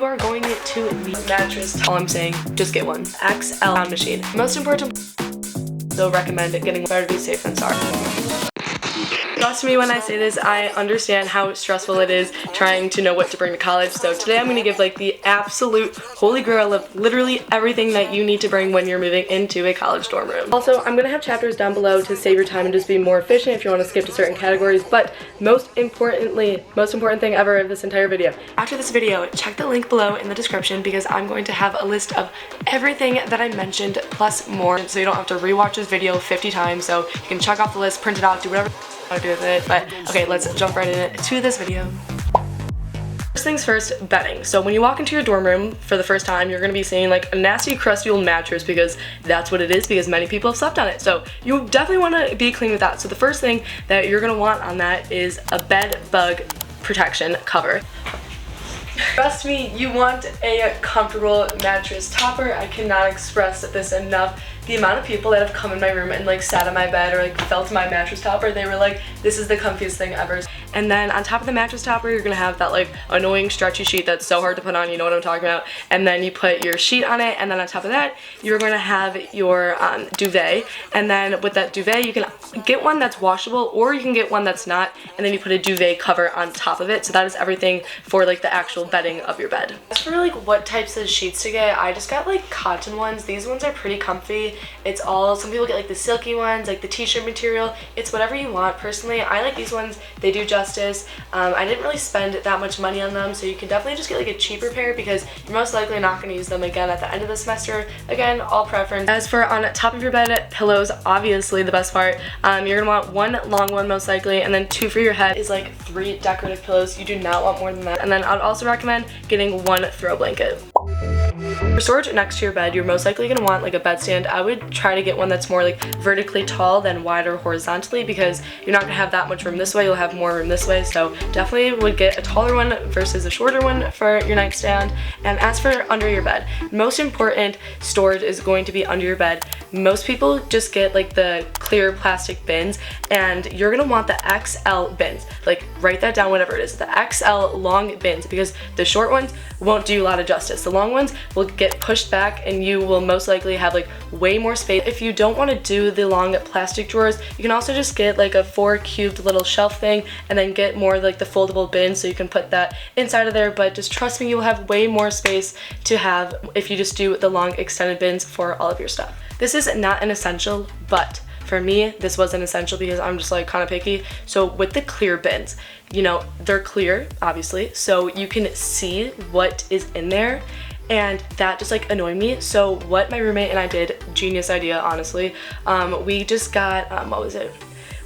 are going to the mattress, all I'm saying, just get one. XL pound machine. Most important, they'll recommend getting better to be safe than sorry. Trust me when I say this, I understand how stressful it is trying to know what to bring to college. So today I'm going to give like the absolute holy grail of literally everything that you need to bring when you're moving into a college dorm room. Also, I'm going to have chapters down below to save your time and just be more efficient if you want to skip to certain categories. But most important thing ever of this entire video. After this video, check the link below in the description because I'm going to have a list of everything that I mentioned plus more, so you don't have to rewatch this video 50 times. So you can check off the list, print it out, do whatever you want to do with it. But okay, let's jump right into this video. First things first, bedding. So when you walk into your dorm room for the first time, you're going to be seeing like a nasty crusty old mattress because that's what it is, because many people have slept on it. So you definitely want to be clean with that. So the first thing that you're going to want on that is a bed bug protection cover. Trust me, you want a comfortable mattress topper. I cannot express this enough. The amount of people that have come in my room and like sat on my bed or like felt my mattress topper, they were like, this is the comfiest thing ever. And then on top of the mattress topper, you're gonna have that like annoying stretchy sheet that's so hard to put on, you know what I'm talking about. And then you put your sheet on it, and then on top of that, you're gonna have your duvet. And then with that duvet, you can get one that's washable or you can get one that's not, and then you put a duvet cover on top of it. So that is everything for like the actual bedding of your bed. As for like what types of sheets to get, I just got like cotton ones. These ones are pretty comfy. It's all, some people get like the silky ones, like the t-shirt material. It's whatever you want. Personally, I like these ones. They do justice. I didn't really spend that much money on them, so you can definitely just get like a cheaper pair because you're most likely not going to use them again at the end of the semester. Again, all preference. As for on top of your bed, pillows, obviously the best part. You're going to want one long one most likely, and then two for your head is like 3 decorative pillows. You do not want more than that. And then I'd also recommend getting one throw blanket. For storage next to your bed, you're most likely going to want like a bedstand. I would try to get one that's more like vertically tall than wider horizontally because you're not going to have that much room this way, you'll have more room this way. So definitely would get a taller one versus a shorter one for your nightstand. And as for under your bed, most important storage is going to be under your bed. Most people just get like the clear plastic bins, and you're going to want the XL bins. Like write that down, whatever it is, the XL long bins, because the short ones won't do you a lot of justice. The long ones will get pushed back and you will most likely have like way more space. If you don't want to do the long plastic drawers, you can also just get like a 4 cubed little shelf thing and then get more like the foldable bins so you can put that inside of there. But just trust me, you'll have way more space to have if you just do the long extended bins for all of your stuff. This is not an essential, but for me, this was an essential because I'm just like kind of picky. So with the clear bins, you know, they're clear, obviously, so you can see what is in there, and that just like annoyed me. So what my roommate and I did, genius idea, honestly, we just got, what was it?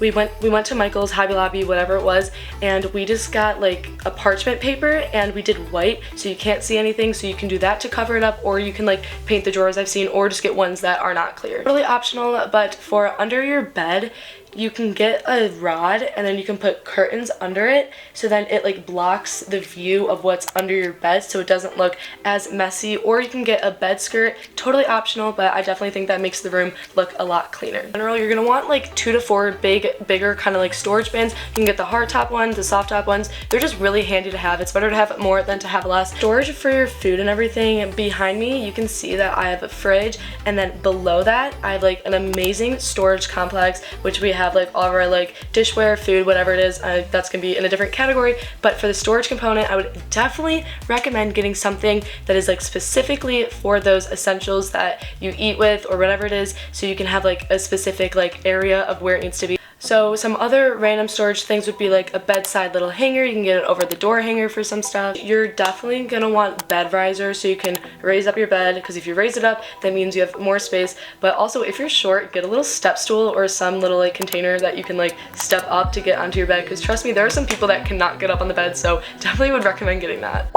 We went to Michael's, Hobby Lobby, whatever it was, and we just got like a parchment paper and we did white so you can't see anything, so you can do that to cover it up, or you can like paint the drawers I've seen, or just get ones that are not clear. Totally optional, but for under your bed, you can get a rod and then you can put curtains under it, so then it like blocks the view of what's under your bed so it doesn't look as messy. Or you can get a bed skirt, totally optional, but I definitely think that makes the room look a lot cleaner. In general, you're gonna want like 2 to 4 bigger kind of like storage bins. You can get the hard top ones, the soft top ones. They're just really handy to have. It's better to have more than to have less. Storage for your food and everything. Behind me, you can see that I have a fridge, and then below that, I have like an amazing storage complex, which we have like all of our like dishware, food, whatever it is. That's gonna be in a different category. But for the storage component, I would definitely recommend getting something that is like specifically for those essentials that you eat with or whatever it is, so you can have like a specific like area of where it needs to be. So some other random storage things would be like a bedside little hanger. You can get an over the door hanger for some stuff. You're definitely gonna want bed risers so you can raise up your bed, because if you raise it up, that means you have more space. But also if you're short, get a little step stool or some little like container that you can like step up to get onto your bed, because trust me, there are some people that cannot get up on the bed, so definitely would recommend getting that.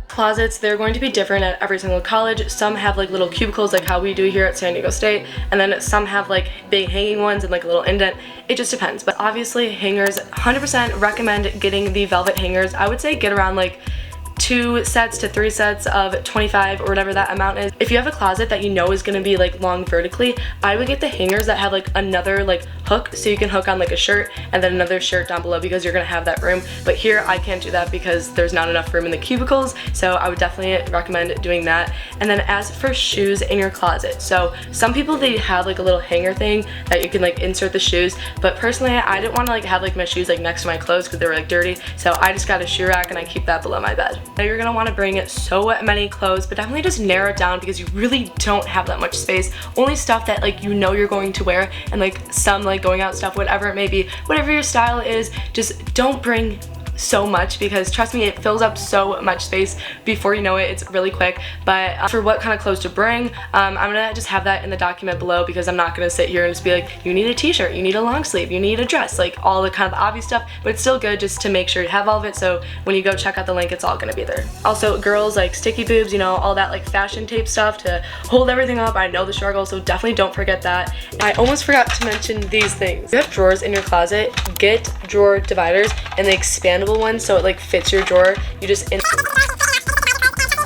Closets, they're going to be different at every single college. Some have like little cubicles like how we do here at San Diego State, and then some have like big hanging ones and like a little indent. It just depends. But obviously hangers, 100% recommend getting the velvet hangers. I would say get around like 2 sets to 3 sets of 25 or whatever that amount is. If you have a closet that you know is going to be like long vertically, I would get the hangers that have like another like hook, so you can hook on like a shirt and then another shirt down below because you're gonna have that room. But here I can't do that because there's not enough room in the cubicles, so I would definitely recommend doing that. And then as for shoes in your closet, so some people, they have like a little hanger thing that you can like insert the shoes, but personally I didn't want to like have like my shoes like next to my clothes because they were like dirty, so I just got a shoe rack and I keep that below my bed. Now you're gonna want to bring so many clothes, but definitely just narrow it down because you really don't have that much space. Only stuff that like you know you're going to wear, and like some like going out stuff, whatever it may be, whatever your style is, just don't bring so much, because trust me, it fills up so much space before you know it. It's really quick. But for what kind of clothes to bring, I'm gonna just have that in the document below, because I'm not gonna sit here and just be like, you need a t-shirt, you need a long sleeve, you need a dress, like all the kind of obvious stuff. But it's still good just to make sure you have all of it, so when you go check out the link, it's all gonna be there. Also, girls, like sticky boobs, you know, all that like fashion tape stuff to hold everything up. I know the struggle, so definitely don't forget that. I almost forgot to mention these things. If you have drawers in your closet, get drawer dividers and the expandable one so it like fits your drawer. You just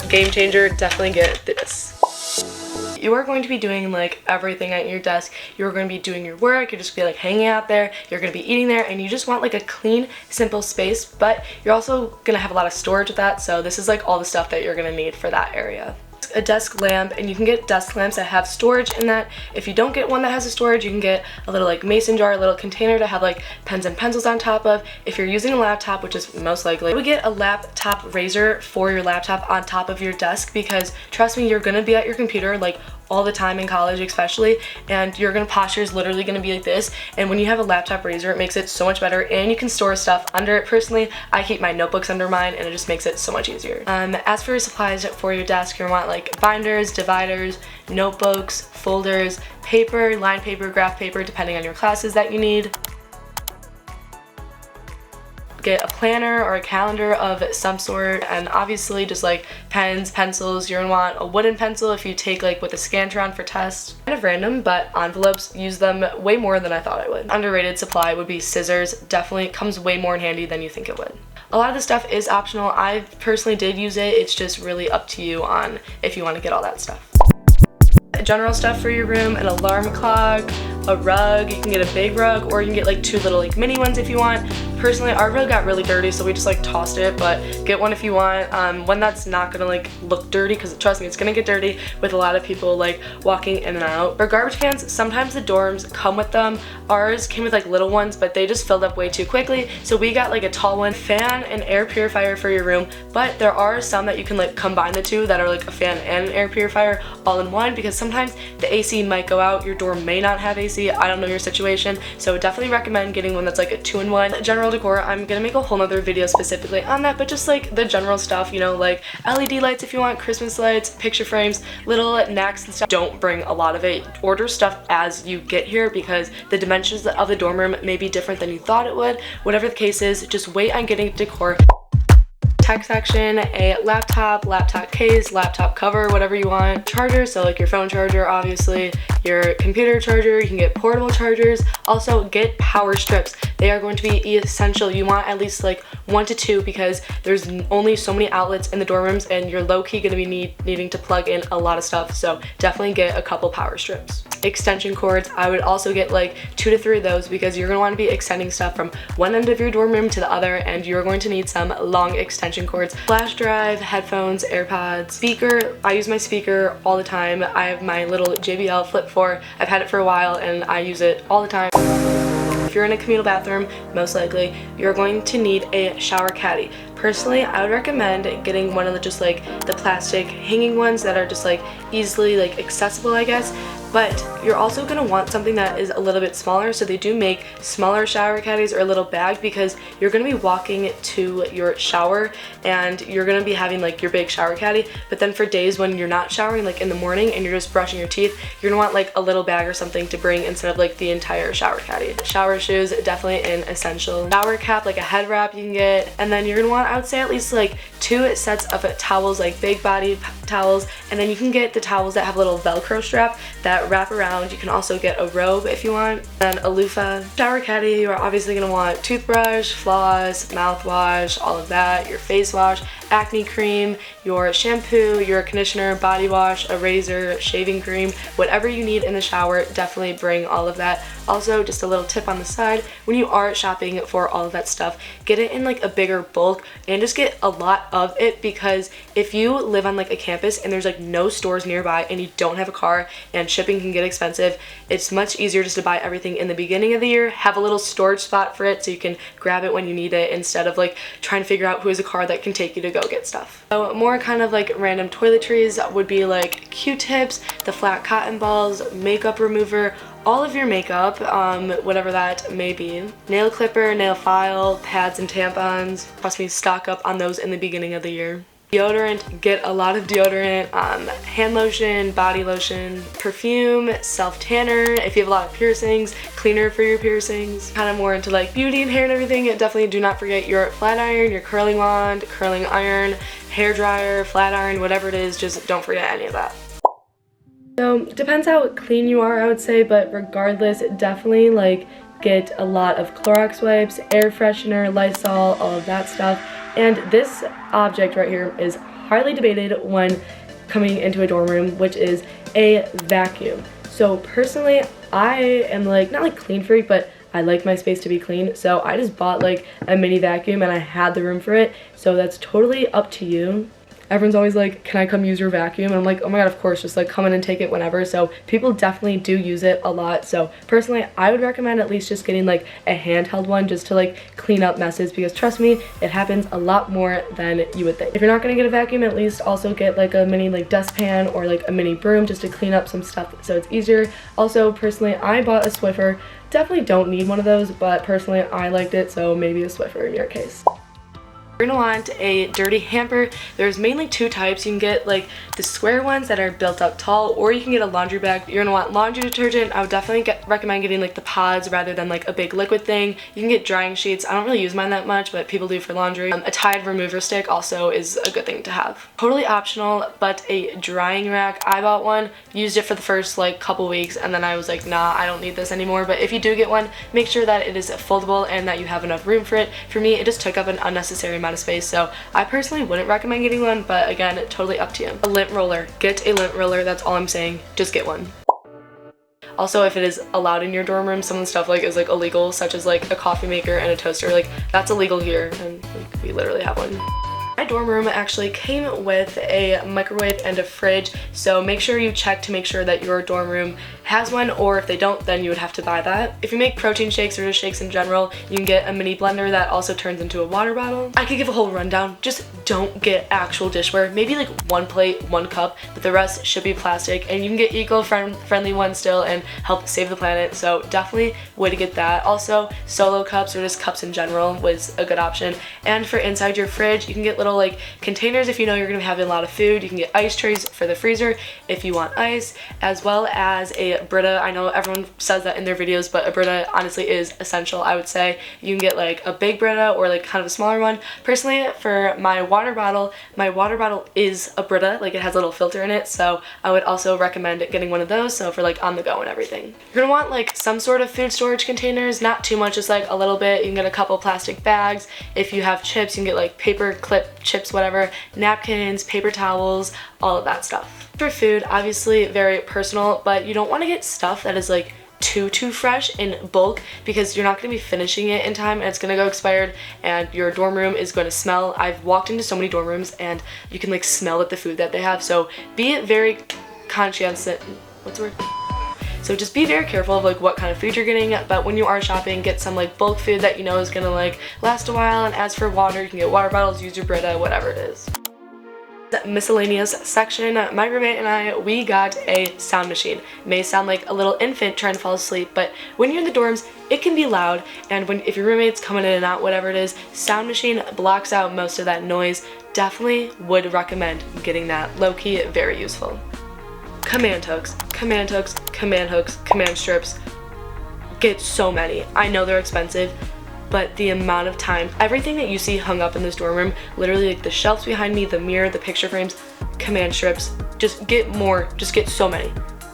game changer, definitely get this. You are going to be doing like everything at your desk. You're going to be doing your work, you're just gonna be like hanging out there, you're going to be eating there, and you just want like a clean, simple space, but you're also going to have a lot of storage with that, so this is like all the stuff that you're going to need for that area. A desk lamp, and you can get desk lamps that have storage in that. If you don't get one that has a storage, you can get a little like mason jar, a little container to have like pens and pencils on top of. If you're using a laptop, which is most likely, you would get a laptop razor for your laptop on top of your desk, because trust me, you're gonna be at your computer like all the time in college especially, and your posture is literally going to be like this, and when you have a laptop razor, it makes it so much better, and you can store stuff under it. Personally, I keep my notebooks under mine, and it just makes it so much easier. As for supplies for your desk, you want like binders, dividers, notebooks, folders, paper, lined paper, graph paper, depending on your classes that you need. Get a planner or a calendar of some sort, and obviously just like pens, pencils. You're gonna want a wooden pencil if you take like with a Scantron for tests. Kind of random, but envelopes, use them way more than I thought I would. Underrated supply would be scissors. Definitely comes way more in handy than you think it would. A lot of the stuff is optional. I personally did use it. It's just really up to you on if you want to get all that stuff. General stuff for your room: an alarm clock, a rug. You can get a big rug, or you can get like two little like mini ones if you want. Personally, our rug got really dirty, so we just like tossed it, but get one if you want. One that's not gonna like look dirty, because trust me, it's gonna get dirty with a lot of people like walking in and out. For garbage cans, sometimes the dorms come with them. Ours came with like little ones, but they just filled up way too quickly, so we got like a tall one. Fan and air purifier for your room, but there are some that you can like combine the two that are like a fan and an air purifier all in one, because sometimes the AC might go out. Your dorm may not have AC. I don't know your situation, so definitely recommend getting one that's like a 2-in-1. General decor, I'm gonna make a whole nother video specifically on that, but just like the general stuff, you know, like LED lights if you want, Christmas lights, picture frames, little knacks and stuff. Don't bring a lot of it. Order stuff as you get here, because the dimensions of the dorm room may be different than you thought it would. Whatever the case is, just wait on getting decor. Tech section, a laptop case, laptop cover, whatever you want. Charger, so like your phone charger, obviously, your computer charger. You can get portable chargers. Also, get power strips. They are going to be essential. You want at least like 1 to 2, because there's only so many outlets in the dorm rooms, and you're low-key going to be needing to plug in a lot of stuff, so definitely get a couple power strips. Extension cords, I would also get like 2 to 3 of those, because you're going to want to be extending stuff from one end of your dorm room to the other, and you're going to need some long extension cords. Flash drive, headphones, AirPods, speaker. I use my speaker all the time. I have my little JBL Flip 4. I've had it for a while, and I use it all the time. If you're in a communal bathroom, most likely you're going to need a shower caddy. Personally, I would recommend getting one of the just like the plastic hanging ones that are just like easily like accessible, I guess. But you're also going to want something that is a little bit smaller, so they do make smaller shower caddies or a little bag, because you're going to be walking to your shower and you're going to be having like your big shower caddy, but then for days when you're not showering, like in the morning, and you're just brushing your teeth, you're going to want like a little bag or something to bring instead of like the entire shower caddy. Shower shoes, definitely an essential. Shower cap, like a head wrap you can get, and then you're going to want, I would say, at least like 2 sets of towels, like big body towels, and then you can get the towels that have a little Velcro strap that wrap around. You can also get a robe if you want, and a loofah. Shower caddy, you are obviously going to want toothbrush, floss, mouthwash, all of that, your face wash, acne cream, your shampoo, your conditioner, body wash, a razor, shaving cream, whatever you need in the shower, definitely bring all of that. Also, just a little tip on the side, when you are shopping for all of that stuff, get it in like a bigger bulk and just get a lot of it, because if you live on like a campus and there's like no stores nearby and you don't have a car and shipping can get expensive, it's much easier just to buy everything in the beginning of the year, have a little storage spot for it so you can grab it when you need it, instead of like trying to figure out who has a car that can take you to go get stuff. So more kind of like random toiletries would be like Q-tips, the flat cotton balls, makeup remover, all of your makeup, whatever that may be. Nail clipper, nail file, pads and tampons. Trust me, stock up on those in the beginning of the year. Deodorant, get a lot of deodorant, hand lotion, body lotion, perfume, self-tanner, if you have a lot of piercings, cleaner for your piercings. Kind of more into like beauty and hair and everything, definitely do not forget your flat iron, your curling wand, curling iron, hair dryer, flat iron, whatever it is, just don't forget any of that. So depends how clean you are, I would say, but regardless, definitely like get a lot of Clorox wipes, air freshener, Lysol, all of that stuff. And this object right here is highly debated when coming into a dorm room, which is a vacuum. So personally, I am like, not like clean freak, but I like my space to be clean. So I just bought like a mini vacuum and I had the room for it. So that's totally up to you. Everyone's always like, can I come use your vacuum? And I'm like, oh my god, of course, just like come in and take it whenever. So people definitely do use it a lot. So personally, I would recommend at least just getting like a handheld one just to like clean up messes, because trust me, it happens a lot more than you would think. If you're not gonna get a vacuum, at least also get like a mini like dustpan or like a mini broom just to clean up some stuff so it's easier. Also, personally, I bought a Swiffer. Definitely don't need one of those, but personally, I liked it, so maybe a Swiffer in your case. You're gonna want a dirty hamper. There's mainly two types. You can get like the square ones that are built up tall, or you can get a laundry bag. You're gonna want laundry detergent. I would definitely recommend getting like the pods rather than like a big liquid thing. You can get drying sheets. I don't really use mine that much, but people do for laundry. A Tide remover stick also is a good thing to have. Totally optional, but a drying rack. I bought one, used it for the first like couple weeks, and then I was like, nah, I don't need this anymore. But if you do get one, make sure that it is foldable and that you have enough room for it. For me, it just took up an unnecessary amount of space, so I personally wouldn't recommend getting one, but again, totally up to you. A lint roller. Get a lint roller, that's all I'm saying. Just get one. Also, if it is allowed in your dorm room, some of the stuff like is like illegal, such as like a coffee maker and a toaster, like that's illegal here, and like, we literally have one. My dorm room actually came with a microwave and a fridge, so make sure you check to make sure that your dorm room has one, or if they don't, then you would have to buy that. If you make protein shakes or just shakes in general, you can get a mini blender that also turns into a water bottle. I could give a whole rundown. Just don't get actual dishware. Maybe like one plate, one cup, but the rest should be plastic, and you can get eco-friendly ones still and help save the planet, so definitely way to get that. Also, solo cups or just cups in general was a good option. And for inside your fridge, you can get little like containers if you know you're gonna be having a lot of food. You can get ice trays for the freezer if you want ice, as well as a Brita. I know everyone says that in their videos, but a Brita honestly is essential, I would say. You can get like a big Brita or like kind of a smaller one. Personally, for my water bottle is a Brita, like it has a little filter in it, so I would also recommend getting one of those, so for like on the go and everything. You're gonna want like some sort of food storage containers, not too much, just like a little bit. You can get a couple plastic bags. If you have chips, you can get like paper clip chips, whatever, napkins, paper towels, all of that stuff. For food, obviously very personal, but you don't want to get stuff that is like too fresh in bulk, because you're not going to be finishing it in time and it's going to go expired and your dorm room is going to smell. I've walked into so many dorm rooms and you can like smell at the food that they have, so be very conscientious. What's the word? So just be very careful of like what kind of food you're getting, but when you are shopping, get some like bulk food that you know is gonna like last a while. And as for water, you can get water bottles, use your Brita, whatever it is. The miscellaneous section, my roommate and I, we got a sound machine. It may sound like a little infant trying to fall asleep, but when you're in the dorms, it can be loud, and if your roommate's coming in and out, whatever it is, sound machine blocks out most of that noise. Definitely would recommend getting that. Low-key, very useful. Command hooks, command hooks, command hooks, command strips. Get so many. I know they're expensive, but the amount of time, everything that you see hung up in this dorm room, literally like the shelves behind me, the mirror, the picture frames, command strips, just get more, just get so many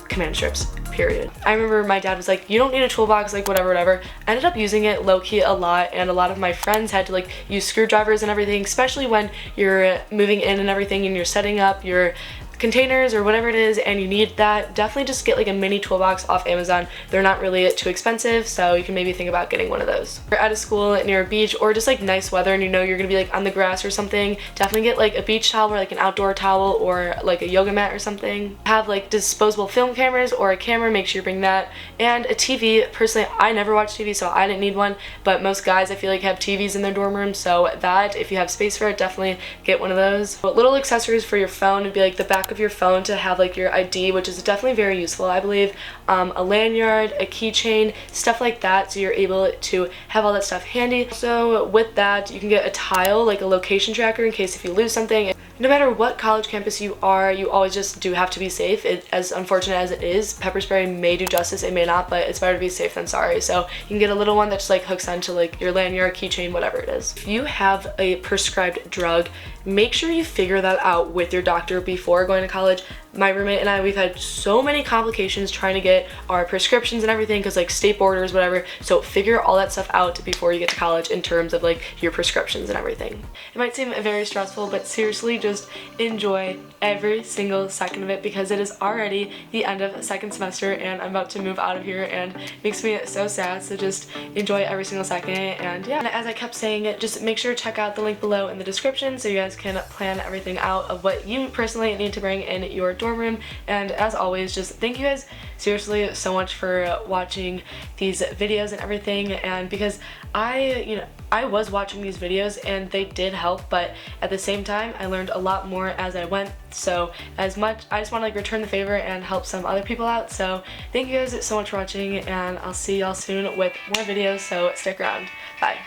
command strips, period. period. I remember my dad was like, you don't need a toolbox, like whatever. I ended up using it low-key a lot, and a lot of my friends had to like use screwdrivers and everything, especially when you're moving in and everything and you're setting up your containers or whatever it is and you need that. Definitely just get like a mini toolbox off Amazon. They're not really too expensive, so you can maybe think about getting one of those. If you're at a school near a beach or just like nice weather and you know you're gonna be like on the grass or something, definitely get like a beach towel or like an outdoor towel or like a yoga mat or something. Have like disposable film cameras or a camera, make sure you bring that, and a TV. Personally, I never watch TV, so I didn't need one, but most guys I feel like have TVs in their dorm room, so that if you have space for it, definitely get one of those. But little accessories for your phone would be like the back of your phone to have like your ID, which is definitely very useful, I believe. A lanyard, a keychain, stuff like that, so you're able to have all that stuff handy. So with that, you can get a tile, like a location tracker, in case if you lose something. No matter what college campus you are, you always just do have to be safe. As unfortunate as it is, pepper spray may do justice, it may not, but it's better to be safe than sorry. So you can get a little one that just like hooks onto like your lanyard, keychain, whatever it is. If you have a prescribed drug, make sure you figure that out with your doctor before going to college. My roommate and I, we've had so many complications trying to get our prescriptions and everything because like state borders, whatever. So figure all that stuff out before you get to college in terms of like your prescriptions and everything. It might seem very stressful, but seriously, just enjoy every single second of it because it is already the end of second semester and I'm about to move out of here and it makes me so sad. So just enjoy every single second. And yeah, and as I kept saying, just make sure to check out the link below in the description so you guys can plan everything out of what you personally need to bring in your dorm room. And as always, just thank you guys seriously so much for watching these videos and everything. And because I was watching these videos and they did help, but at the same time I learned a lot more as I went. So I just want to like return the favor and help some other people out. So thank you guys so much for watching, and I'll see y'all soon with more videos, so stick around. Bye.